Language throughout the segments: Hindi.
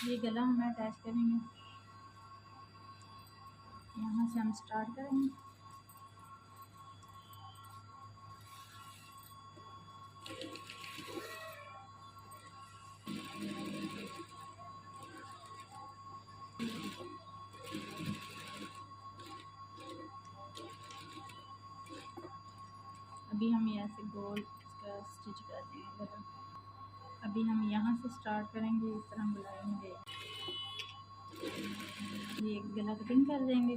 ये गला हम अटैच करेंगे, यहाँ से हम स्टार्ट करेंगे। अभी हम ऐसे गोल इसका स्टिच कर देंगे गला। अभी हम यहाँ से स्टार्ट करेंगे, इस तरह बुलाएंगे, ये गला कटिंग कर देंगे।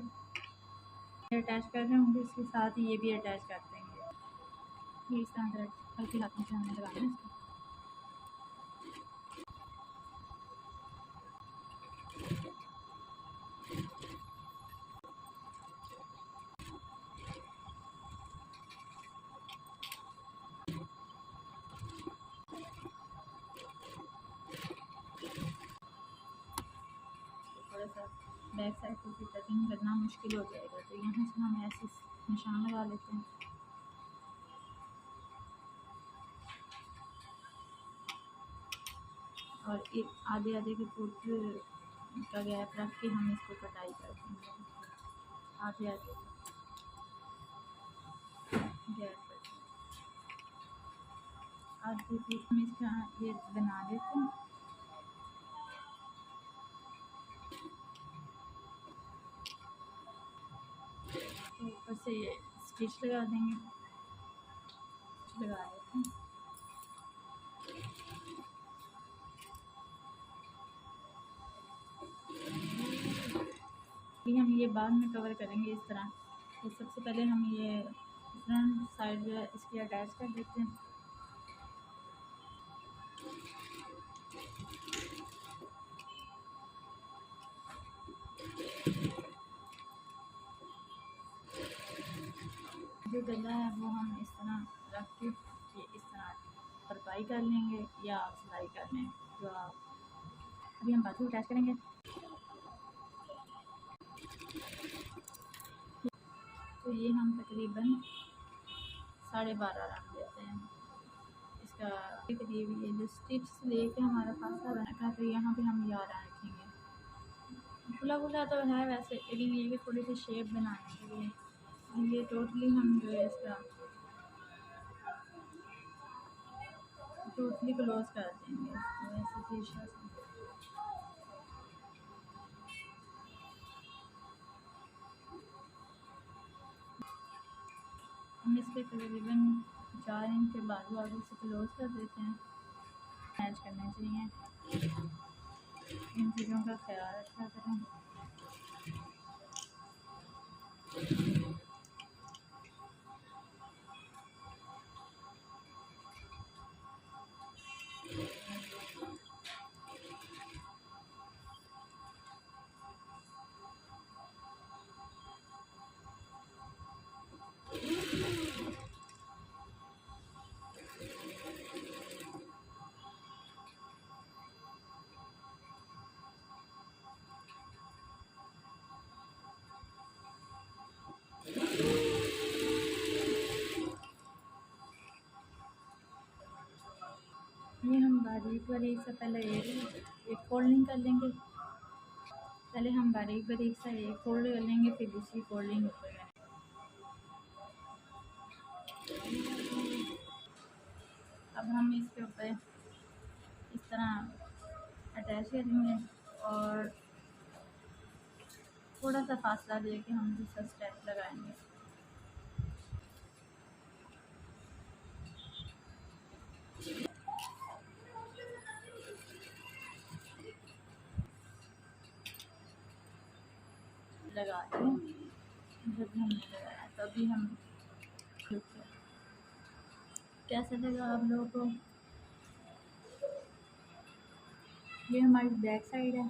अटैच कर रहे होंगे, इसके साथ ही ये भी अटैच कर देंगे। ये इस तरह हल्के हाथों से हमें लगाना है इसको। थोड़ा सा बैक साइड को भी कटिंग करना मुश्किल हो जाएगा, तो यहाँ से हम ऐसे निशान लगा लेते हैं। और एक आधे आधे के फुट का गैप रख के हम इसको कटाई कर देंगे। आधे आधे गैप रख आधे फुट में इसका ये बना देते हैं। तो ऊपर से ये स्टिच लगा देंगे, लगा देते हैं। हम ये बाद में कवर करेंगे इस तरह। तो सबसे पहले हम ये फ्रंट साइड जो है इसकी अटैच कर देते हैं। जो गला है वो हम इस तरह रख के ये इस तरह तरपाई कर लेंगे या सिलाई कर लेंगे, जो आप। अभी हम बाजू अटैच करेंगे। तो ये हम तकरीबन 12.5 रख देते हैं इसका। करीब ये जो स्टिच लेके हमारा फासला बना था, तो यहाँ पे हम 11 रखेंगे। खुला खुला तो है वैसे, लेकिन ये कि थोड़ी सी शेप बनाने के लिए ये टोटली हम जो है इसका टोटली क्लोज कर देंगे इसको ऐसे शीशा से। हम इसके तकरीबन 4 इंच के बाजू आगे से क्लोज कर देते हैं। मैच करने चाहिए, इन चीज़ों का ख्याल रखा करें। ये हम बारीक बारीक सा पहले एक फोल्डिंग कर लेंगे। पहले हम बारीक बारीक सा एक फोल्ड कर लेंगे, फिर दूसरी फोल्डिंग ऊपर करेंगे। अब हम इसके ऊपर इस तरह अटैच करेंगे और थोड़ा सा फासला दे के हम दूसरा स्टेप लगाएंगे। लगा दें, जब हमने लगाया तभी हम कैसे लगा आप लोगों को। ये हमारी बैक साइड है।